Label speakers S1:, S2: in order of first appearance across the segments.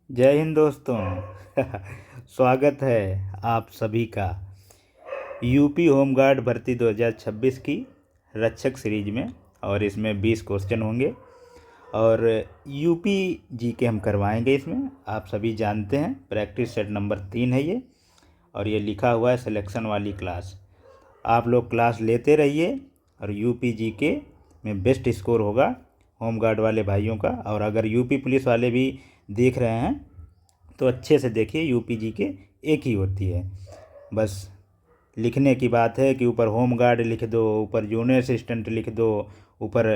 S1: जय हिंद दोस्तों। स्वागत है आप सभी का यूपी होमगार्ड भर्ती 2026 की रक्षक सीरीज में। और इसमें 20 क्वेश्चन होंगे और यूपी जी के हम करवाएंगे। इसमें आप सभी जानते हैं प्रैक्टिस सेट नंबर 3 है ये, और ये लिखा हुआ है सिलेक्शन वाली क्लास। आप लोग क्लास लेते रहिए और यूपी जी के में बेस्ट स्कोर होगा होमगार्ड वाले भाइयों का। और अगर यूपी पुलिस वाले भी देख रहे हैं तो अच्छे से देखिए, यूपी जी के एक ही होती है। बस लिखने की बात है कि ऊपर होम गार्ड लिख दो, ऊपर जूनियर असिस्टेंट लिख दो, ऊपर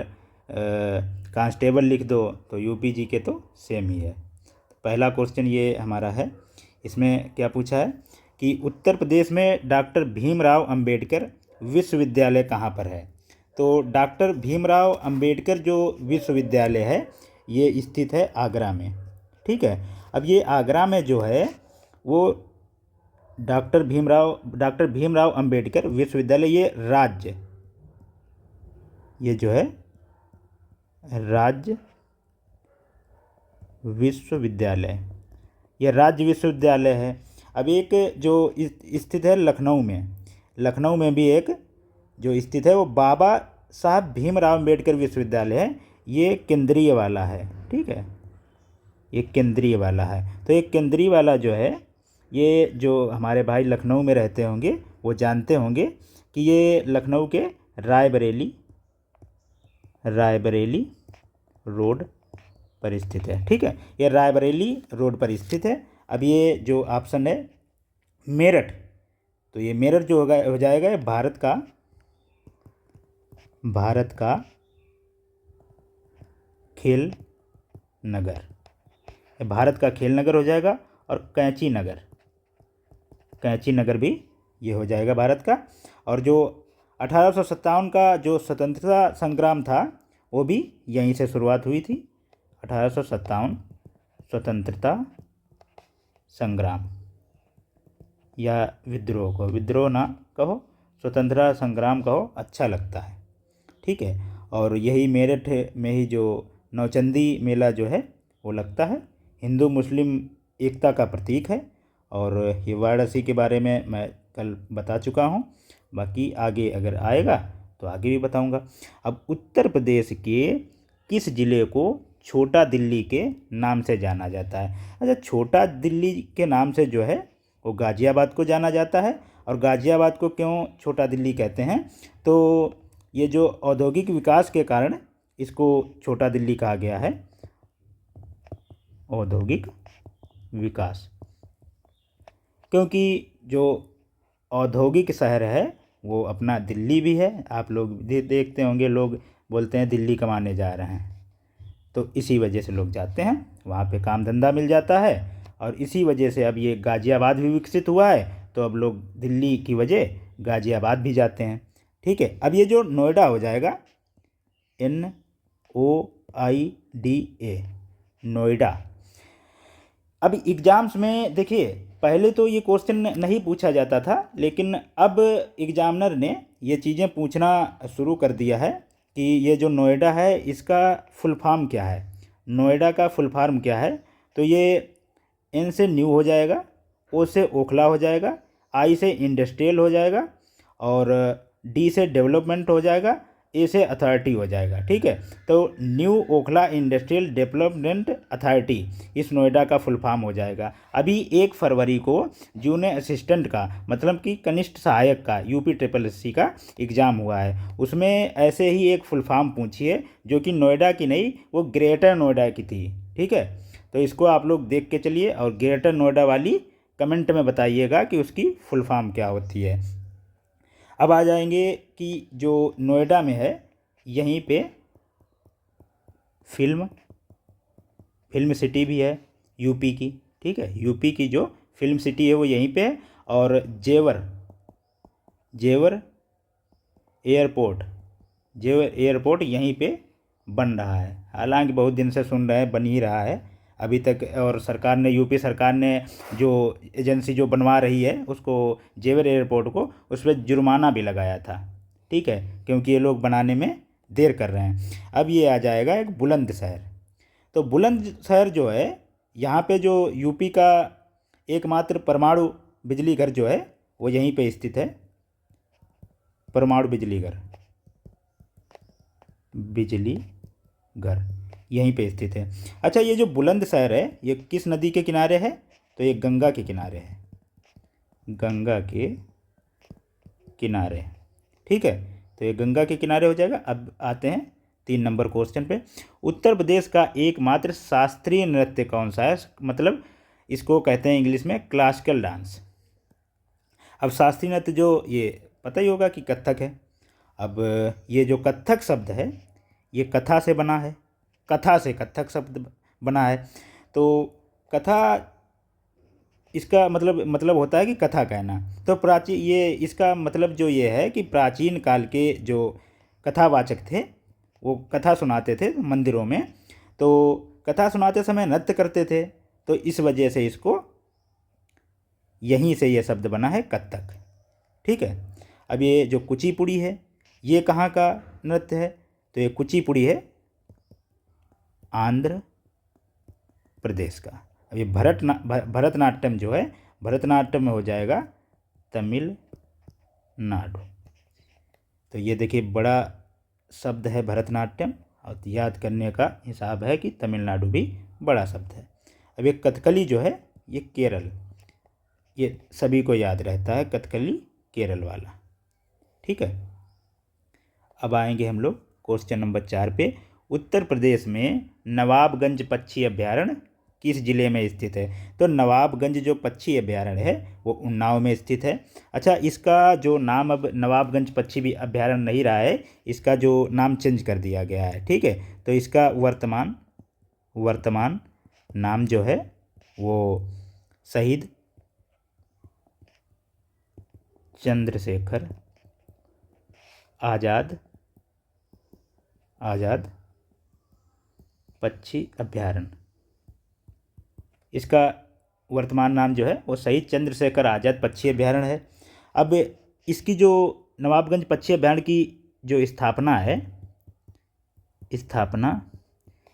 S1: कांस्टेबल लिख दो, तो यूपी जी के तो सेम ही है। पहला क्वेश्चन ये हमारा है। इसमें क्या पूछा है कि उत्तर प्रदेश में डॉक्टर भीमराव अंबेडकर विश्वविद्यालय कहाँ पर है। तो डॉक्टर भीमराव अंबेडकर जो विश्वविद्यालय है ये स्थित है आगरा में। ठीक है। अब ये आगरा में जो है वो डॉक्टर भीमराव अंबेडकर विश्वविद्यालय, ये जो है राज्य विश्वविद्यालय, ये राज्य विश्वविद्यालय है। अब एक जो स्थित है लखनऊ में, लखनऊ में भी एक जो स्थित है वो बाबा साहब भीमराव अंबेडकर विश्वविद्यालय है। ये केंद्रीय वाला है। ठीक है, ये केंद्रीय वाला है। तो ये केंद्रीय वाला जो है, ये जो हमारे भाई लखनऊ में रहते होंगे वो जानते होंगे कि ये लखनऊ के रायबरेली रोड पर स्थित है। ठीक है, ये रायबरेली रोड पर स्थित है। अब ये जो ऑप्शन है मेरठ, तो ये मेरठ जो होगा हो जाएगा ये भारत का खेल नगर, भारत का खेल नगर हो जाएगा। और कैंची नगर भी ये हो जाएगा भारत का। और जो 1857 का जो स्वतंत्रता संग्राम था वो भी यहीं से शुरुआत हुई थी। 1857 स्वतंत्रता संग्राम, या विद्रोह ना कहो, स्वतंत्रता संग्राम कहो, अच्छा लगता है। ठीक है। और यही मेरठ में ही जो नौचंदी मेला जो है वो लगता है, हिंदू मुस्लिम एकता का प्रतीक है। और ये वाराणसी के बारे में मैं कल बता चुका हूँ, बाकी आगे अगर आएगा तो आगे भी बताऊँगा। अब उत्तर प्रदेश के किस ज़िले को छोटा दिल्ली के नाम से जाना जाता है। अच्छा, छोटा दिल्ली के नाम से जो है वो गाज़ियाबाद को जाना जाता है। और गाज़ियाबाद को क्यों छोटा दिल्ली कहते हैं, तो ये जो औद्योगिक विकास के कारण इसको छोटा दिल्ली कहा गया है। औद्योगिक विकास, क्योंकि जो औद्योगिक शहर है वो अपना दिल्ली भी है। आप लोग देखते होंगे, लोग बोलते हैं दिल्ली कमाने जा रहे हैं, तो इसी वजह से लोग जाते हैं, वहाँ पे काम धंधा मिल जाता है। और इसी वजह से अब ये गाज़ियाबाद भी विकसित हुआ है, तो अब लोग दिल्ली की वजह गाज़ियाबाद भी जाते हैं। ठीक है। अब ये जो नोएडा हो जाएगा, NOIDA, नोएडा। अब एग्ज़ाम्स में देखिए, पहले तो ये क्वेश्चन नहीं पूछा जाता था, लेकिन अब एग्जामिनर ने ये चीज़ें पूछना शुरू कर दिया है कि ये जो नोएडा है इसका फुल फॉर्म क्या है। नोएडा का फुल फॉर्म क्या है, तो ये N से न्यू हो जाएगा, O से ओखला हो जाएगा, I से इंडस्ट्रियल हो जाएगा, और D से डेवलपमेंट हो जाएगा, A से अथॉरिटी हो जाएगा। ठीक है। तो new Okhla industrial development authority इस नोएडा का फुल फॉर्म हो जाएगा। अभी 1 फरवरी को जूनियर असिस्टेंट का, मतलब कि कनिष्ठ सहायक का, UPSSC का एग्ज़ाम हुआ है। उसमें ऐसे ही एक फुल फॉर्म पूछी है जो कि नोएडा की नहीं, वो ग्रेटर नोएडा की थी। ठीक है। तो इसको आप लोग देख के चलिए और ग्रेटर नोएडा वाली कमेंट में बताइएगा कि उसकी फुल फॉर्म क्या होती है। अब आ जाएंगे कि जो नोएडा में है यहीं पे फिल्म सिटी भी है यूपी की। ठीक है, यूपी की जो फिल्म सिटी है वो यहीं पे है। और जेवर एयरपोर्ट यहीं पे बन रहा है। हालांकि बहुत दिन से सुन रहे हैं, बन ही रहा है अभी तक। और सरकार ने, यूपी सरकार ने जो एजेंसी जो बनवा रही है उसको, जेवर एयरपोर्ट को, उस पर जुर्माना भी लगाया था। ठीक है, क्योंकि ये लोग बनाने में देर कर रहे हैं। अब ये आ जाएगा एक बुलंदशहर। तो बुलंदशहर जो है यहाँ पे जो यूपी का एकमात्र परमाणु बिजली घर जो है वो यहीं पे स्थित है। परमाणु बिजली घर यहीं पे स्थित है। अच्छा, ये जो बुलंदशहर है ये किस नदी के किनारे है? तो ये गंगा के किनारे है, गंगा के किनारे। ठीक है, तो ये गंगा के किनारे हो जाएगा। अब आते हैं 3 नंबर क्वेश्चन पे। उत्तर प्रदेश का एकमात्र शास्त्रीय नृत्य कौन सा है? मतलब इसको कहते हैं इंग्लिश में क्लासिकल डांस। अब शास्त्रीय नृत्य जो ये पता ही होगा कि कथक है। अब ये जो कथक शब्द है ये कथा से बना है, कथा से कथक शब्द बना है। तो कथा इसका मतलब होता है कि कथा कहना। तो प्राचीन ये इसका मतलब जो ये है कि प्राचीन काल के जो कथावाचक थे वो कथा सुनाते थे मंदिरों में, तो कथा सुनाते समय नृत्य करते थे, तो इस वजह से इसको यहीं से ये शब्द बना है कथक। ठीक है। अब ये जो कुचिपुड़ी है ये कहाँ का नृत्य है? तो ये कुचिपुड़ी है आंध्र प्रदेश का। अब ये भरतनाट्यम जो है, भरतनाट्यम में हो जाएगा तमिलनाडु। तो ये देखिए बड़ा शब्द है भरतनाट्यम, और याद करने का हिसाब है कि तमिलनाडु भी बड़ा शब्द है। अब ये कथकली जो है ये केरल, ये सभी को याद रहता है कथकली केरल वाला। ठीक है। अब आएंगे हम लोग क्वेश्चन नंबर 4 पे। उत्तर प्रदेश में नवाबगंज पक्षी अभयारण्य किस जिले में स्थित है? तो नवाबगंज जो पक्षी अभयारण्य है वो उन्नाव में स्थित है। अच्छा, इसका जो नाम अब नवाबगंज पक्षी भी अभयारण्य नहीं रहा है, इसका जो नाम चेंज कर दिया गया है। ठीक है, तो इसका वर्तमान नाम जो है वो शहीद चंद्रशेखर आज़ाद पक्षी अभयारण्य, इसका वर्तमान नाम जो है वो शहीद चंद्रशेखर आज़ाद पक्षी अभयारण्य है। अब इसकी जो नवाबगंज पक्षी अभयारण्य की जो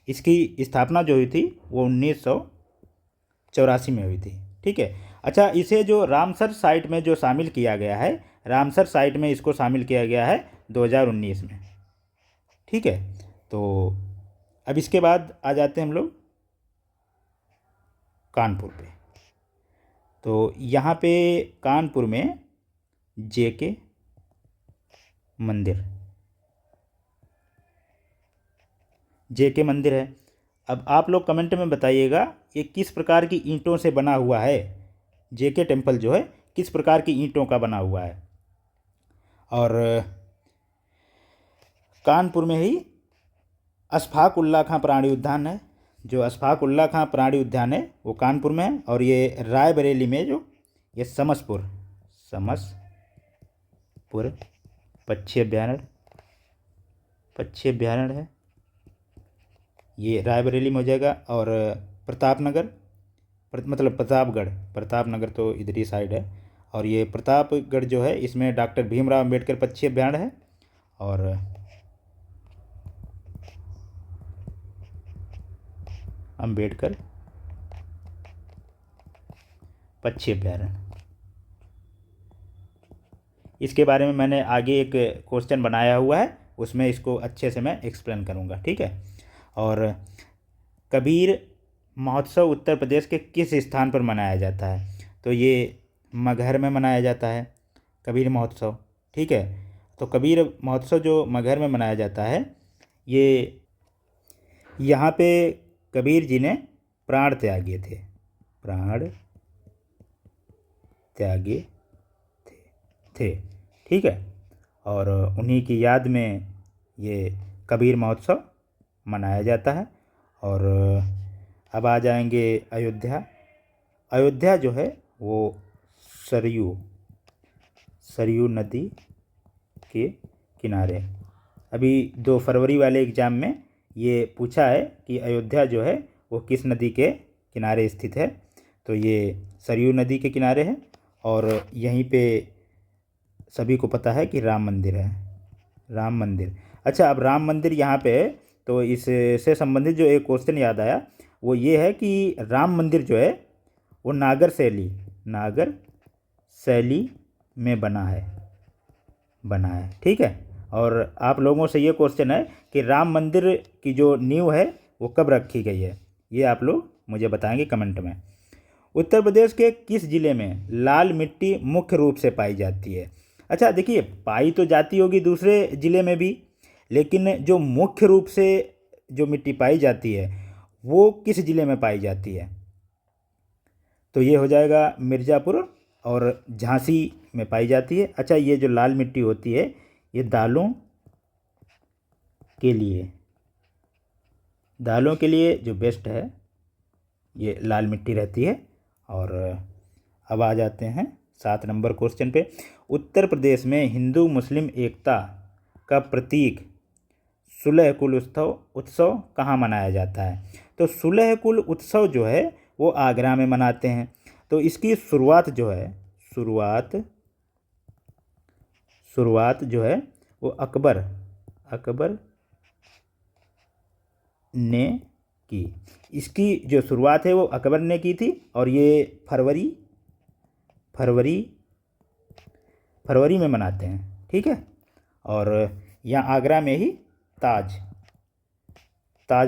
S1: इसकी स्थापना जो हुई थी वो 1984 में हुई थी। ठीक है। अच्छा, इसे जो रामसर साइट में जो शामिल किया गया है, रामसर साइट में इसको शामिल किया गया है 2019 में। ठीक है। तो अब इसके बाद आ जाते हैं हम लोग कानपुर पे। तो यहाँ पे कानपुर में जेके मंदिर है। अब आप लोग कमेंट में बताइएगा ये किस प्रकार की ईंटों से बना हुआ है। जेके टेम्पल जो है किस प्रकार की ईंटों का बना हुआ है। और कानपुर में ही अशफाक उल्ला खां प्राणी उद्यान है। जो अशफाक उल्ला खां प्राणी उद्यान है वो कानपुर में है। और ये रायबरेली में जो ये समसपुर पक्षी अभयारण्य है, ये रायबरेली में हो जाएगा। और प्रतापनगर तो इधर ही साइड है। और ये प्रतापगढ़ जो है इसमें डॉक्टर भीमराव अंबेडकर पक्षी अभयारण्य है। और अंबेडकर पक्षी अभयारण्य, इसके बारे में मैंने आगे एक क्वेश्चन बनाया हुआ है, उसमें इसको अच्छे से मैं एक्सप्लेन करूँगा। ठीक है। और कबीर महोत्सव उत्तर प्रदेश के किस स्थान पर मनाया जाता है? तो ये मगहर में मनाया जाता है कबीर महोत्सव। ठीक है। तो कबीर महोत्सव जो मगहर में मनाया जाता है, ये यहाँ पे कबीर जी ने प्राण त्यागे थे। ठीक है। और उन्हीं की याद में ये कबीर महोत्सव मनाया जाता है। और अब आ जाएंगे अयोध्या जो है वो सरयू नदी के किनारे। अभी 2 फरवरी वाले एग्ज़ाम में ये पूछा है कि अयोध्या जो है वो किस नदी के किनारे स्थित है। तो ये सरयू नदी के किनारे है। और यहीं पे सभी को पता है कि राम मंदिर है, राम मंदिर। अच्छा, अब राम मंदिर यहाँ पे है, तो इससे संबंधित जो एक क्वेश्चन याद आया वो ये है कि राम मंदिर जो है वो नागर शैली में बना है। ठीक है। और आप लोगों से ये क्वेश्चन है कि राम मंदिर की जो नींव है वो कब रखी गई है, ये आप लोग मुझे बताएंगे कमेंट में। उत्तर प्रदेश के किस जिले में लाल मिट्टी मुख्य रूप से पाई जाती है? अच्छा देखिए, पाई तो जाती होगी दूसरे जिले में भी, लेकिन जो मुख्य रूप से जो मिट्टी पाई जाती है वो किस जिले में पाई जाती है? तो ये हो जाएगा मिर्ज़ापुर और झांसी में पाई जाती है। अच्छा, ये जो लाल मिट्टी होती है ये के लिए दालों के लिए जो बेस्ट है ये लाल मिट्टी रहती है। और अब आ जाते हैं 7 नंबर क्वेश्चन पे। उत्तर प्रदेश में हिंदू मुस्लिम एकता का प्रतीक सुलह कुल उत्सव कहाँ मनाया जाता है? तो सुलह कुल उत्सव जो है वो आगरा में मनाते हैं। तो इसकी शुरुआत जो है वो अकबर ने की। इसकी जो शुरुआत है वो अकबर ने की थी और ये फरवरी फरवरी में मनाते हैं। ठीक है। और यहाँ आगरा में ही ताज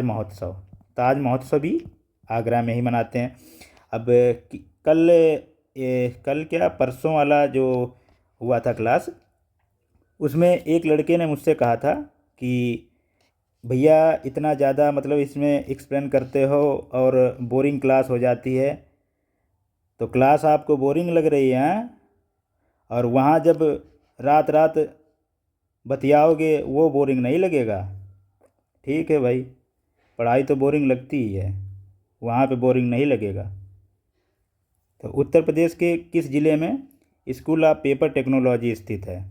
S1: महोत्सव भी आगरा में ही मनाते हैं। अब कल कल क्या परसों वाला जो हुआ था क्लास, उसमें एक लड़के ने मुझसे कहा था कि भैया इतना ज़्यादा मतलब इसमें एक्सप्लेन करते हो और बोरिंग क्लास हो जाती है। तो क्लास आपको बोरिंग लग रही है हाँ? और वहाँ जब रात रात बतियाओगे वो बोरिंग नहीं लगेगा। ठीक है भाई, पढ़ाई तो बोरिंग लगती ही है, वहाँ पे बोरिंग नहीं लगेगा। तो उत्तर प्रदेश के किस ज़िले में स्कूल ऑफ पेपर टेक्नोलॉजी स्थित है?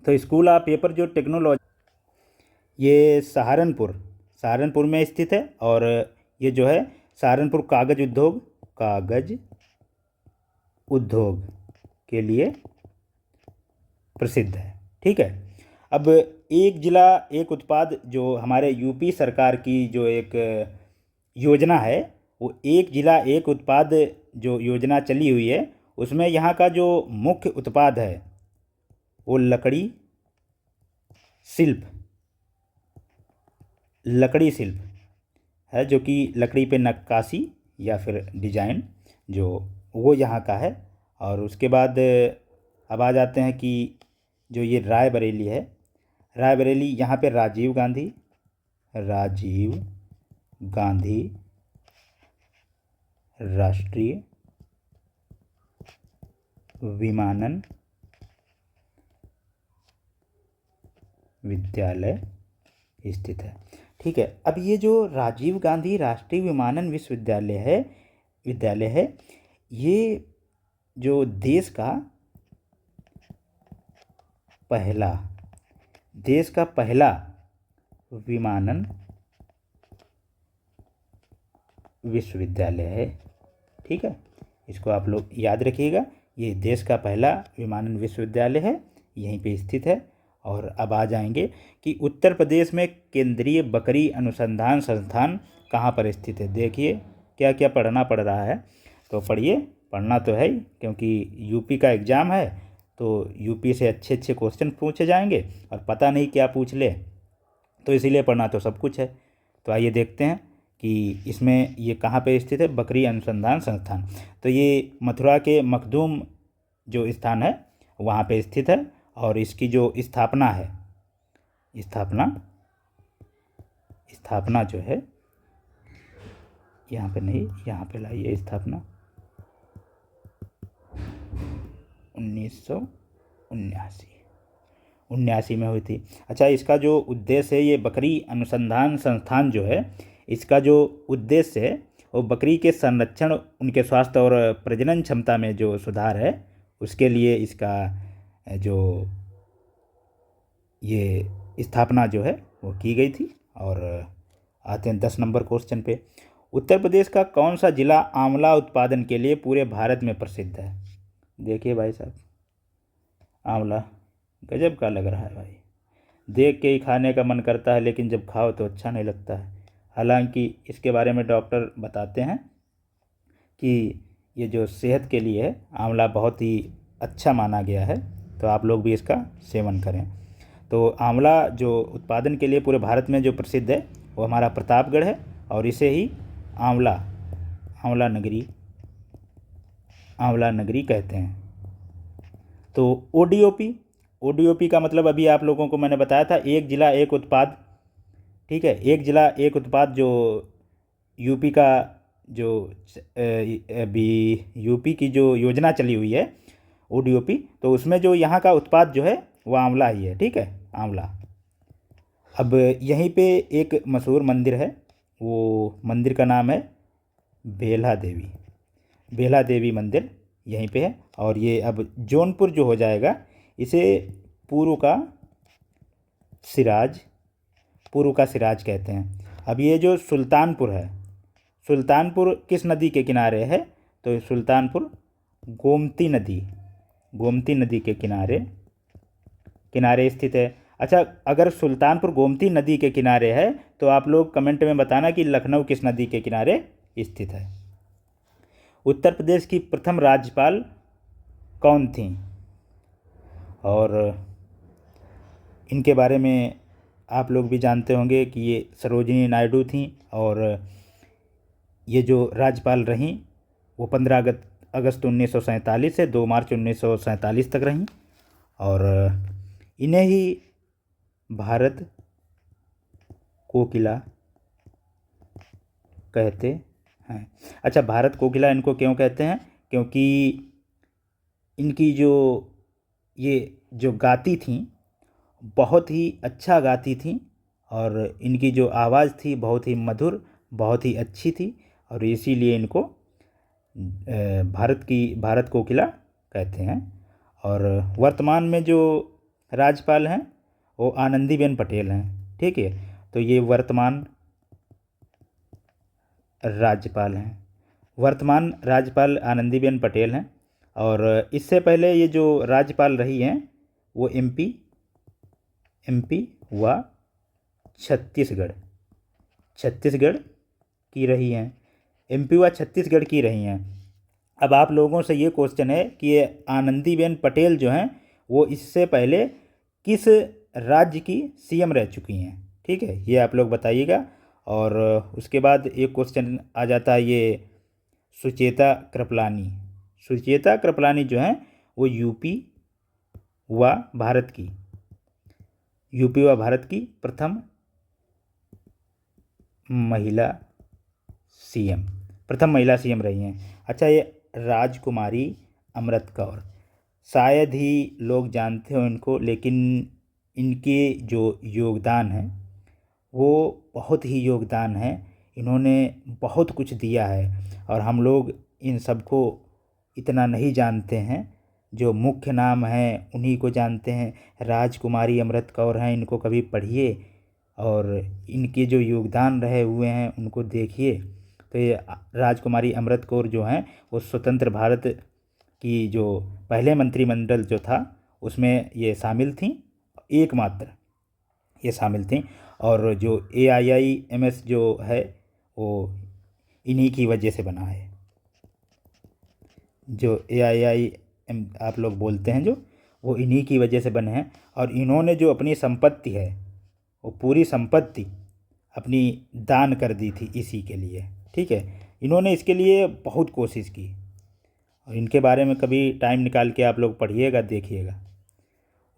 S1: तो स्कूल ऑफ पेपर जो टेक्नोलॉजी ये सहारनपुर में स्थित है। और ये जो है सहारनपुर कागज उद्योग के लिए प्रसिद्ध है। ठीक है। अब एक जिला एक उत्पाद जो हमारे यूपी सरकार की जो एक योजना है, वो एक जिला एक उत्पाद जो योजना चली हुई है, उसमें यहाँ का जो मुख्य उत्पाद है वो लकड़ी शिल्प है, जो कि लकड़ी पे नक्काशी या फिर डिजाइन जो वो यहाँ का है। और उसके बाद अब आ जाते हैं कि जो ये रायबरेली यहाँ पे राजीव गांधी राष्ट्रीय विमानन विद्यालय स्थित है। ठीक है। अब ये जो राजीव गांधी राष्ट्रीय विमानन विद्यालय है, ये जो देश का पहला विमानन विश्वविद्यालय है। ठीक है, इसको आप लोग याद रखिएगा, ये देश का पहला विमानन विश्वविद्यालय है, यहीं पे स्थित है। और अब आ जाएंगे कि उत्तर प्रदेश में केंद्रीय बकरी अनुसंधान संस्थान कहाँ पर स्थित है? देखिए क्या क्या पढ़ना पड़ रहा है, तो पढ़ना तो है ही, क्योंकि यूपी का एग्ज़ाम है तो यूपी से अच्छे अच्छे क्वेश्चन पूछे जाएंगे और पता नहीं क्या पूछ ले, तो इसीलिए पढ़ना तो सब कुछ है। तो आइए देखते हैं कि इसमें ये कहाँ पे स्थित है, बकरी अनुसंधान संस्थान। तो ये मथुरा के मखदूम जो स्थान है वहाँ पे स्थित है। और इसकी जो स्थापना जो है, यहाँ पे नहीं, यहाँ पे लाइए, स्थापना 1979 में हुई थी। अच्छा, इसका जो उद्देश्य है, ये बकरी अनुसंधान संस्थान जो है, इसका जो उद्देश्य है वो बकरी के संरक्षण, उनके स्वास्थ्य और प्रजनन क्षमता में जो सुधार है उसके लिए इसका जो ये स्थापना जो है वो की गई थी। और आते हैं 10 नंबर क्वेश्चन पे। उत्तर प्रदेश का कौन सा जिला आंवला उत्पादन के लिए पूरे भारत में प्रसिद्ध है? देखिए भाई साहब, आंवला गजब का लग रहा है भाई, देख के ही खाने का मन करता है, लेकिन जब खाओ तो अच्छा नहीं लगता है। हालांकि इसके बारे में डॉक्टर बताते हैं कि ये जो सेहत के लिए है आंवला बहुत ही अच्छा माना गया है, तो आप लोग भी इसका सेवन करें। तो आंवला जो उत्पादन के लिए पूरे भारत में जो प्रसिद्ध है वो हमारा प्रतापगढ़ है, और इसे ही आंवला आंवला नगरी आंवला नगरी कहते हैं। तो ओडीओपी ओडीओपी का मतलब अभी आप लोगों को मैंने बताया था, एक जिला एक उत्पाद। ठीक है, एक जिला एक उत्पाद जो यूपी का जो अभी यूपी की जो योजना चली हुई है ओडीओपी, तो उसमें जो यहाँ का उत्पाद जो है वो आंवला ही है। ठीक है, आंवला। अब यहीं पे एक मशहूर मंदिर है, वो मंदिर का नाम है बेल्हा देवी। बेल्हा देवी मंदिर यहीं पे है, और ये अब जौनपुर जो हो जाएगा इसे पूर्व का सिराज पूर्व का सिराज कहते हैं। अब ये जो सुल्तानपुर है, सुल्तानपुर किस नदी के किनारे है? तो सुल्तानपुर गोमती नदी के किनारे किनारे स्थित है। अच्छा, अगर सुल्तानपुर गोमती नदी के किनारे है तो आप लोग कमेंट में बताना कि लखनऊ किस नदी के किनारे स्थित है। उत्तर प्रदेश की प्रथम राज्यपाल कौन थी? और इनके बारे में आप लोग भी जानते होंगे कि ये सरोजिनी नायडू थी, और ये जो राज्यपाल रहीं वो 15 अगस्त 1947 से 2 मार्च 1947 तक रहीं, और इन्हें ही भारत कोकिला कहते हैं। अच्छा, भारत कोकिला इनको क्यों कहते हैं? क्योंकि इनकी ये जो गाती थी बहुत ही अच्छा गाती थी, और इनकी जो आवाज़ थी बहुत ही मधुर, बहुत ही अच्छी थी, और इसीलिए इनको भारत कोकिला कहते हैं। और वर्तमान में जो राज्यपाल हैं वो आनंदीबेन पटेल हैं। ठीक है, तो ये वर्तमान राज्यपाल आनंदीबेन पटेल हैं। और इससे पहले ये जो राज्यपाल रही हैं वो एमपी व छत्तीसगढ़ की रही हैं। एमपी व छत्तीसगढ़ की रही हैं। अब आप लोगों से ये क्वेश्चन है कि ये आनंदीबेन पटेल जो हैं वो इससे पहले किस राज्य की सीएम रह चुकी हैं? ठीक है, ये आप लोग बताइएगा। और उसके बाद एक क्वेश्चन आ जाता है ये सुचेता कृपलानी जो हैं वो व भारत की प्रथम महिला सीएम रही हैं। अच्छा, ये राजकुमारी अमृत कौर, शायद ही लोग जानते हो इनको, लेकिन इनके जो योगदान है वो बहुत ही योगदान है। इन्होंने बहुत कुछ दिया है, और हम लोग इन सबको इतना नहीं जानते हैं। जो मुख्य नाम हैं उन्हीं को जानते हैं। राजकुमारी अमृत कौर हैं, इनको कभी पढ़िए और इनके जो योगदान रहे हुए हैं उनको देखिए। तो ये राजकुमारी अमृत कौर जो हैं वो स्वतंत्र भारत की जो पहले मंत्रिमंडल जो था उसमें ये शामिल थीं, एकमात्र ये शामिल थीं। और जो AIIMS जो है वो इन्हीं की वजह से बना है। जो AIIM आप लोग बोलते हैं जो, वो इन्हीं की वजह से बने हैं। और इन्होंने जो अपनी संपत्ति है वो पूरी संपत्ति अपनी दान कर दी थी इसी के लिए। ठीक है, इन्होंने इसके लिए बहुत कोशिश की, और इनके बारे में कभी टाइम निकाल के आप लोग पढ़िएगा, देखिएगा।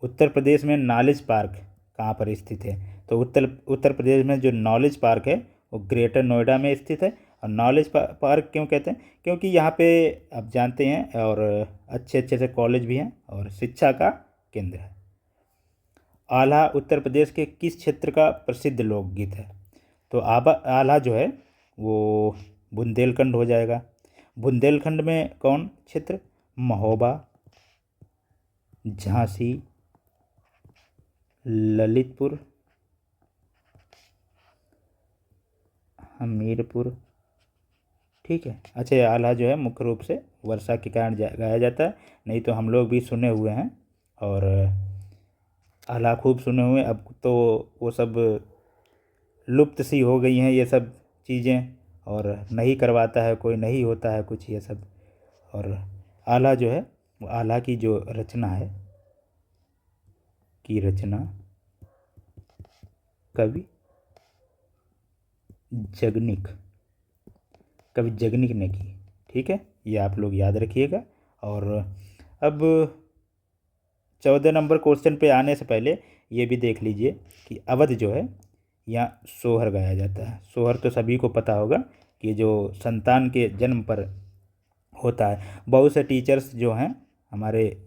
S1: उत्तर प्रदेश में नॉलेज पार्क कहाँ पर स्थित है? तो उत्तर प्रदेश में जो नॉलेज पार्क है वो ग्रेटर नोएडा में स्थित है। और नॉलेज पार्क क्यों कहते हैं? क्योंकि यहाँ पे आप जानते हैं, और अच्छे अच्छे से कॉलेज भी हैं और शिक्षा का केंद्र है। आल्हा उत्तर प्रदेश के किस क्षेत्र का प्रसिद्ध लोकगीत है? तो आल्हा जो है वो बुंदेलखंड हो जाएगा। बुंदेलखंड में कौन क्षेत्र? महोबा, झांसी, ललितपुर, हमीरपुर। ठीक है। अच्छा, ये आल्हा जो है मुख्य रूप से वर्षा के कारण गाया जाता है, नहीं तो हम लोग भी सुने हुए हैं, और आल्हा खूब सुने हुए। अब तो वो सब लुप्त सी हो गई हैं ये सब चीज़ें, और नहीं करवाता है कोई, नहीं होता है कुछ ये सब। और आला जो है, वो आला की जो रचना है, की रचना कवि जगनिक, कवि जगनिक ने की। ठीक है, ये आप लोग याद रखिएगा। और अब 14 नंबर क्वेश्चन पे आने से पहले ये भी देख लीजिए कि अवध जो है, यहाँ सोहर गाया जाता है। सोहर तो सभी को पता होगा कि जो संतान के जन्म पर होता है। बहुत से टीचर्स जो हैं, हमारे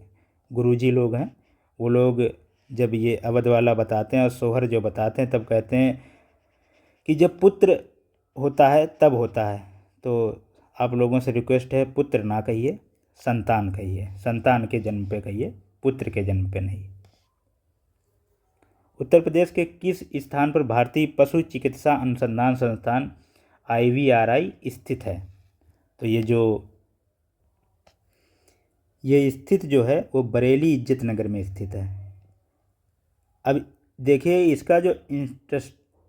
S1: गुरुजी लोग हैं, वो लोग जब ये अवध वाला बताते हैं और सोहर जो बताते हैं, तब कहते हैं कि जब पुत्र होता है तब होता है। तो आप लोगों से रिक्वेस्ट है, पुत्र ना कहिए, संतान कहिए, संतान के जन्म पे कहिए, पुत्र के जन्म पे नहीं। उत्तर प्रदेश के किस स्थान पर भारतीय पशु चिकित्सा अनुसंधान संस्थान IVRI स्थित है? तो ये स्थित जो है वो बरेली इज्जत नगर में स्थित है। अब देखिए, इसका जो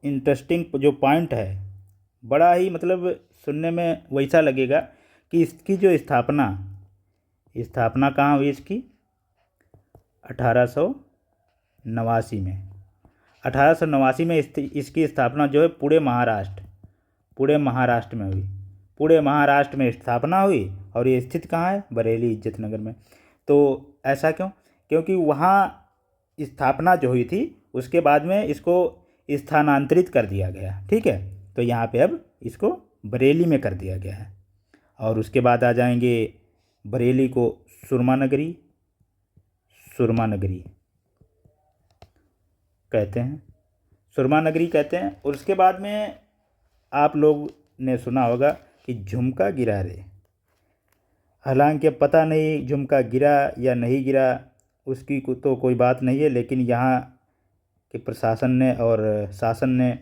S1: इंटरेस्टिंग जो पॉइंट है, बड़ा ही मतलब सुनने में वैसा लगेगा कि इसकी जो स्थापना कहाँ हुई इसकी? 1889 में। 1889 में इसकी स्थापना जो है पुणे महाराष्ट्र में हुई। पुणे महाराष्ट्र में स्थापना हुई, और ये स्थित कहाँ है? बरेली इज्जत नगर में। तो ऐसा क्यों? क्योंकि वहाँ स्थापना जो हुई थी, उसके बाद में इसको स्थानांतरित कर दिया गया। ठीक है, तो यहाँ पे अब इसको बरेली में कर दिया गया है। और उसके बाद आ जाएंगे, बरेली को सुरमा नगरी कहते हैं, सुरमा नगरी कहते हैं। और उसके बाद में आप लोग ने सुना होगा कि झुमका गिरा रे। हालांकि पता नहीं झुमका गिरा या नहीं गिरा, उसकी तो कोई बात नहीं है, लेकिन यहाँ के प्रशासन ने और शासन ने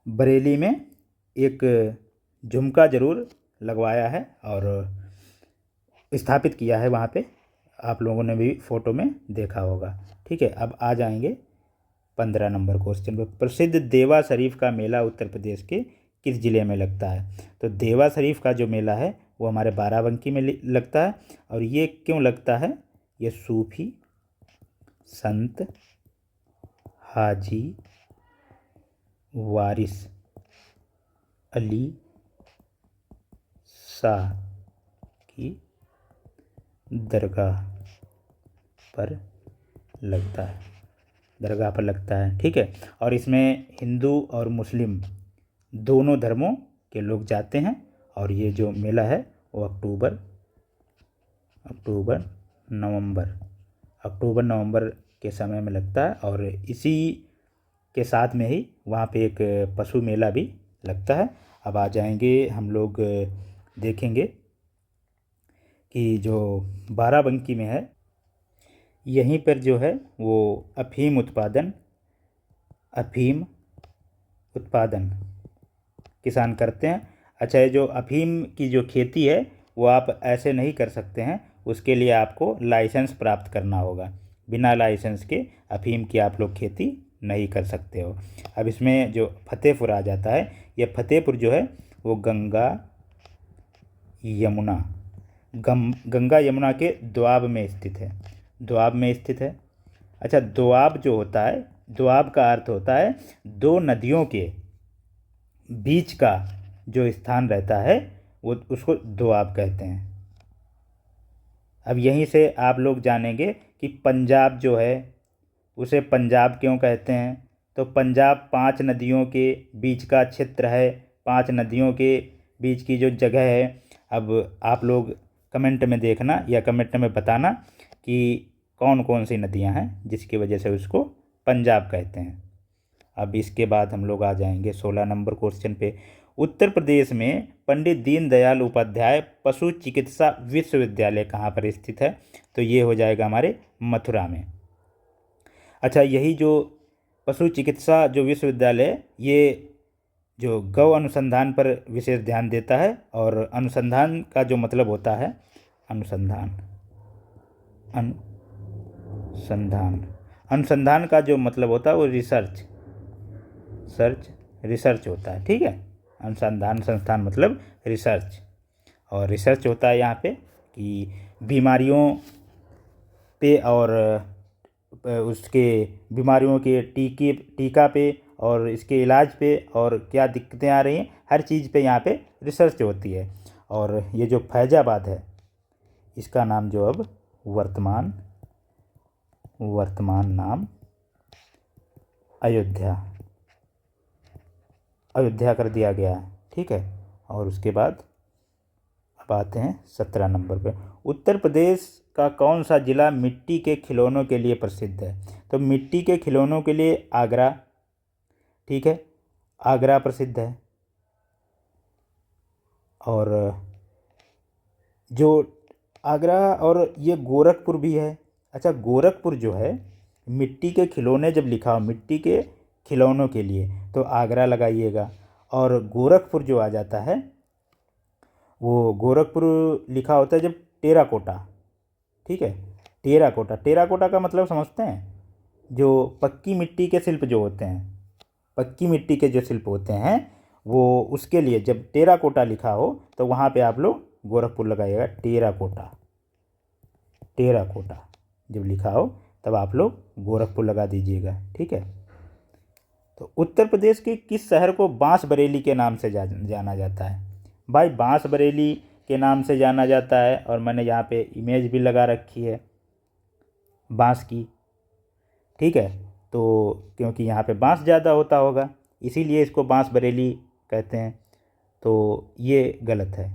S1: बरेली में एक झुमका ज़रूर लगवाया है और स्थापित किया है वहाँ पे। आप लोगों ने भी फ़ोटो में देखा होगा। ठीक है, अब आ जाएंगे 15 नंबर क्वेश्चन पे। प्रसिद्ध देवा शरीफ का मेला उत्तर प्रदेश के किस ज़िले में लगता है? तो देवा शरीफ का जो मेला है वो हमारे बाराबंकी में लगता है। और ये क्यों लगता है? ये सूफी संत हाजी वारिस अली शाह की दरगाह पर लगता है। ठीक है, और इसमें हिंदू और मुस्लिम दोनों धर्मों के लोग जाते हैं। और ये जो मेला है वो अक्टूबर नवंबर के समय में लगता है। और इसी के साथ में ही वहाँ पे एक पशु मेला भी लगता है। अब आ जाएंगे हम लोग, देखेंगे कि जो बाराबंकी में है, यहीं पर जो है वो अफीम उत्पादन किसान करते हैं। अच्छा, ये जो अफीम की जो खेती है वो आप ऐसे नहीं कर सकते हैं, उसके लिए आपको लाइसेंस प्राप्त करना होगा। बिना लाइसेंस के अफीम की आप लोग खेती नहीं कर सकते हो। अब इसमें जो फतेहपुर आ जाता है, ये फतेहपुर जो है वो गंगा यमुना के दोआब में स्थित है। अच्छा, दोआब जो होता है, दोआब का अर्थ होता है दो नदियों के बीच का जो स्थान रहता है, वो उसको दोआब कहते हैं। अब यहीं से आप लोग जानेंगे कि पंजाब जो है उसे पंजाब क्यों कहते हैं। तो पंजाब 5 नदियों के बीच का क्षेत्र है, 5 नदियों के बीच की जो जगह है। अब आप लोग कमेंट में देखना या कमेंट में बताना कि कौन कौन सी नदियां हैं जिसकी वजह से उसको पंजाब कहते हैं। अब इसके बाद हम लोग आ जाएंगे 16 नंबर क्वेश्चन पे। उत्तर प्रदेश में पंडित दीनदयाल उपाध्याय पशु चिकित्सा विश्वविद्यालय कहाँ पर स्थित है? तो ये हो जाएगा हमारे मथुरा में। अच्छा, यही जो पशु चिकित्सा जो विश्वविद्यालय, ये जो गौ अनुसंधान पर विशेष ध्यान देता है। और अनुसंधान का जो मतलब होता है, अनुसंधान का जो मतलब होता है वो सर्च रिसर्च होता है, ठीक है। अनुसंधान संस्थान मतलब रिसर्च, और रिसर्च होता है यहाँ पे कि बीमारियों पे और उसके बीमारियों के टीका पे और इसके इलाज पे और क्या दिक्कतें आ रही हैं, हर चीज़ पे यहाँ पे रिसर्च होती है। और ये जो फैजाबाद है इसका नाम जो अब वर्तमान नाम अयोध्या कर दिया गया है, ठीक है। और उसके बाद अब आते हैं 17 नंबर पे। उत्तर प्रदेश का कौन सा ज़िला मिट्टी के खिलौनों के लिए प्रसिद्ध है? तो मिट्टी के खिलौनों के लिए आगरा, ठीक है, आगरा प्रसिद्ध है। और जो आगरा और ये गोरखपुर भी है। अच्छा, गोरखपुर जो है मिट्टी के खिलौने जब लिखा हो मिट्टी के खिलौनों के लिए तो आगरा लगाइएगा। और गोरखपुर जो आ जाता है वो गोरखपुर लिखा होता है जब टेराकोटा, ठीक है। टेराकोटा का मतलब समझते हैं? जो पक्की मिट्टी के शिल्प जो होते हैं, पक्की मिट्टी के जो शिल्प होते हैं वो उसके लिए जब टेराकोटा लिखा हो तो वहाँ पे आप लोग गोरखपुर लगाइएगा। टेराकोटा जब लिखा हो तब आप लोग गोरखपुर लगा दीजिएगा, ठीक है। तो उत्तर प्रदेश के किस शहर को बांसबरेली के नाम से जाना जाता है? भाई बांसबरेली के नाम से जाना जाता है, और मैंने यहाँ पे इमेज भी लगा रखी है बांस की, ठीक है। तो क्योंकि यहाँ पे बांस ज़्यादा होता होगा इसीलिए इसको बांसबरेली कहते हैं, तो ये गलत है,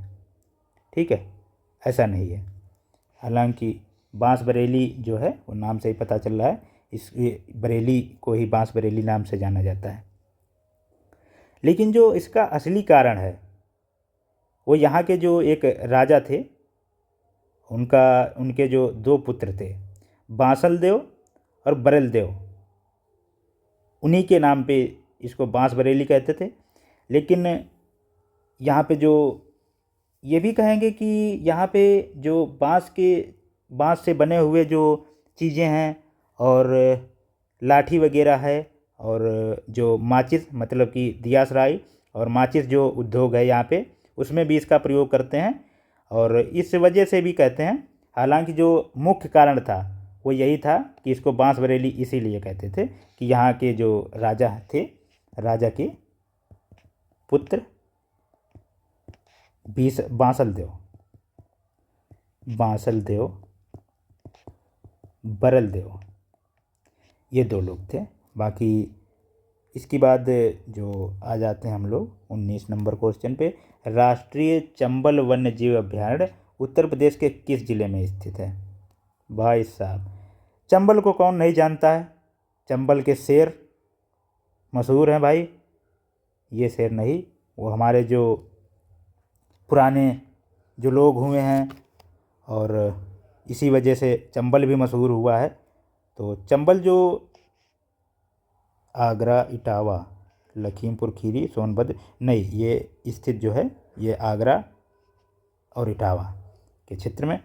S1: ठीक है, ऐसा नहीं है। हालांकि बांसबरेली जो है वो नाम से ही पता चल रहा है, इस बरेली को ही बांसबरेली नाम से जाना जाता है। लेकिन जो इसका असली कारण है वो यहाँ के जो एक राजा थे उनके जो दो पुत्र थे बांसल देव और बरेल देव, उन्हीं के नाम पे इसको बांसबरेली कहते थे। लेकिन यहाँ पे जो ये भी कहेंगे कि यहाँ पे जो बांस से बने हुए जो चीज़ें हैं और लाठी वगैरह है और जो माचिस मतलब कि दियासराय और माचिस जो उद्योग है यहाँ पे उसमें भी इसका प्रयोग करते हैं, और इस वजह से भी कहते हैं। हालांकि जो मुख्य कारण था वो यही था कि इसको बांसबरेली इसीलिए कहते थे कि यहाँ के जो राजा थे, राजा के पुत्र बांसल देव बरल देव, ये दो लोग थे। बाकी इसके बाद जो आ जाते हैं हम लोग 19 नंबर क्वेश्चन पे। राष्ट्रीय चंबल वन्य जीव अभयारण्य उत्तर प्रदेश के किस जिले में स्थित है? भाई साहब, चंबल को कौन नहीं जानता है? चंबल के शेर मशहूर हैं भाई। ये शेर नहीं, वो हमारे जो पुराने जो लोग हुए हैं और इसी वजह से चंबल भी मशहूर हुआ है। तो चंबल जो आगरा, इटावा, लखीमपुर खीरी, सोनभद्र नहीं, ये स्थित जो है ये आगरा और इटावा के क्षेत्र में।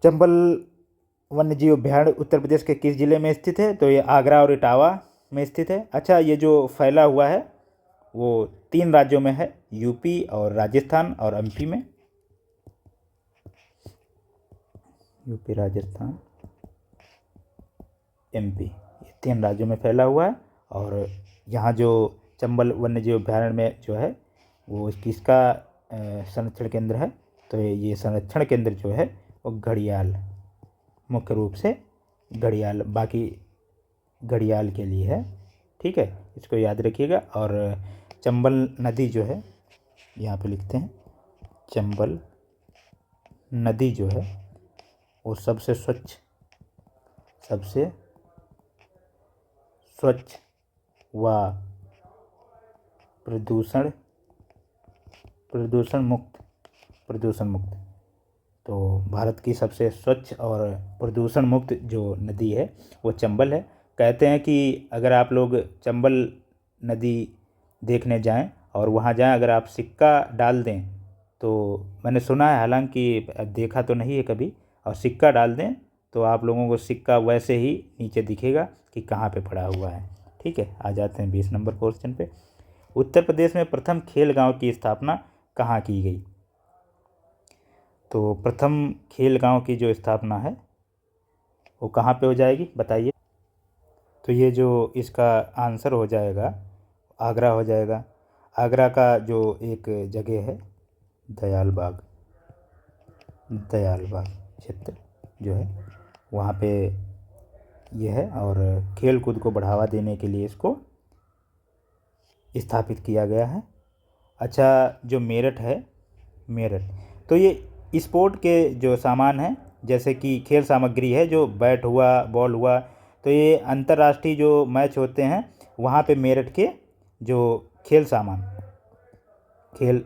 S1: चंबल वन्यजीव अभयारण्य उत्तर प्रदेश के किस जिले में स्थित है? तो ये आगरा और इटावा में स्थित है। अच्छा, ये जो फैला हुआ है वो 3 राज्यों में है, यूपी और राजस्थान और एमपी में। यूपी, राजस्थान, एमपी, ये 3 राज्यों में फैला हुआ है। और यहाँ जो चंबल वन्यजीव अभयारण्य में जो है वो किसका संरक्षण केंद्र है? तो ये संरक्षण केंद्र जो है वो घड़ियाल, मुख्य रूप से घड़ियाल, बाकी घड़ियाल के लिए है, ठीक है, इसको याद रखिएगा। और चंबल नदी जो है यहाँ पे लिखते हैं, चंबल नदी जो है वो सबसे स्वच्छ व प्रदूषण मुक्त, तो भारत की सबसे स्वच्छ और प्रदूषण मुक्त जो नदी है वो चंबल है। कहते हैं कि अगर आप लोग चंबल नदी देखने जाएं और वहाँ जाएं, अगर आप सिक्का डाल दें तो मैंने सुना है, हालांकि देखा तो नहीं है कभी, और सिक्का डाल दें तो आप लोगों को सिक्का वैसे ही नीचे दिखेगा कि कहाँ पे पड़ा हुआ है, ठीक। ठीक है, आ जाते हैं 20 नंबर क्वेश्चन पे। उत्तर प्रदेश में प्रथम खेल गांव की स्थापना कहाँ की गई? तो प्रथम खेल गांव की जो स्थापना है वो कहाँ पे हो जाएगी, बताइए। तो ये जो इसका आंसर हो जाएगा आगरा हो जाएगा। आगरा का जो एक जगह है दयाल बाग, दयाल बाग क्षेत्र जो है वहाँ पे ये है, और खेल कूद को बढ़ावा देने के लिए इसको स्थापित किया गया है। अच्छा, जो मेरठ है, मेरठ, तो ये स्पोर्ट के जो सामान हैं जैसे कि खेल सामग्री है, जो बैट हुआ, बॉल हुआ, तो ये अंतर्राष्ट्रीय जो मैच होते हैं वहाँ पे मेरठ के जो खेल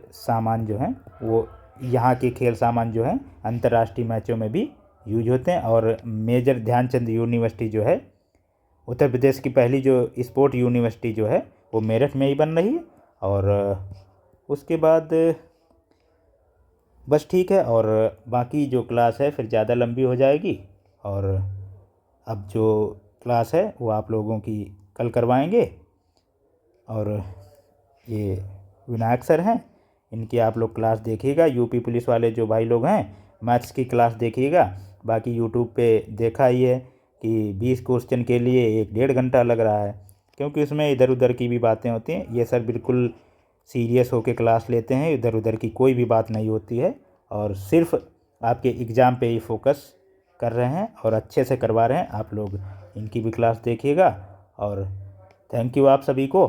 S1: सामान जो हैं वो यहाँ के खेल सामान जो हैं अंतर्राष्ट्रीय मैचों में भी यूज होते हैं। और मेजर ध्यानचंद यूनिवर्सिटी जो है उत्तर प्रदेश की पहली जो स्पोर्ट यूनिवर्सिटी जो है वो मेरठ में ही बन रही है। और उसके बाद बस ठीक है, और बाकी जो क्लास है फिर ज़्यादा लंबी हो जाएगी, और अब जो क्लास है वो आप लोगों की कल करवाएंगे। और ये विनायक सर हैं, इनकी आप लोग क्लास देखिएगा। यूपी पुलिस वाले जो भाई लोग हैं मैथ्स की क्लास देखिएगा। बाकी यूट्यूब पे देखा ही है कि 20 क्वेश्चन के लिए 1-1.5 घंटा लग रहा है, क्योंकि उसमें इधर उधर की भी बातें होती हैं। ये सर बिल्कुल सीरियस होकर क्लास लेते हैं, इधर उधर की कोई भी बात नहीं होती है, और सिर्फ आपके एग्ज़ाम पे ही फोकस कर रहे हैं और अच्छे से करवा रहे हैं। आप लोग इनकी भी क्लास देखिएगा। और थैंक यू आप सभी को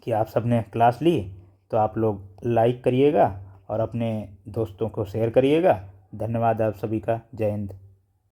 S1: कि आप सब ने क्लास ली। तो आप लोग लाइक करिएगा और अपने दोस्तों को शेयर करिएगा। धन्यवाद आप सभी का। जय हिंद।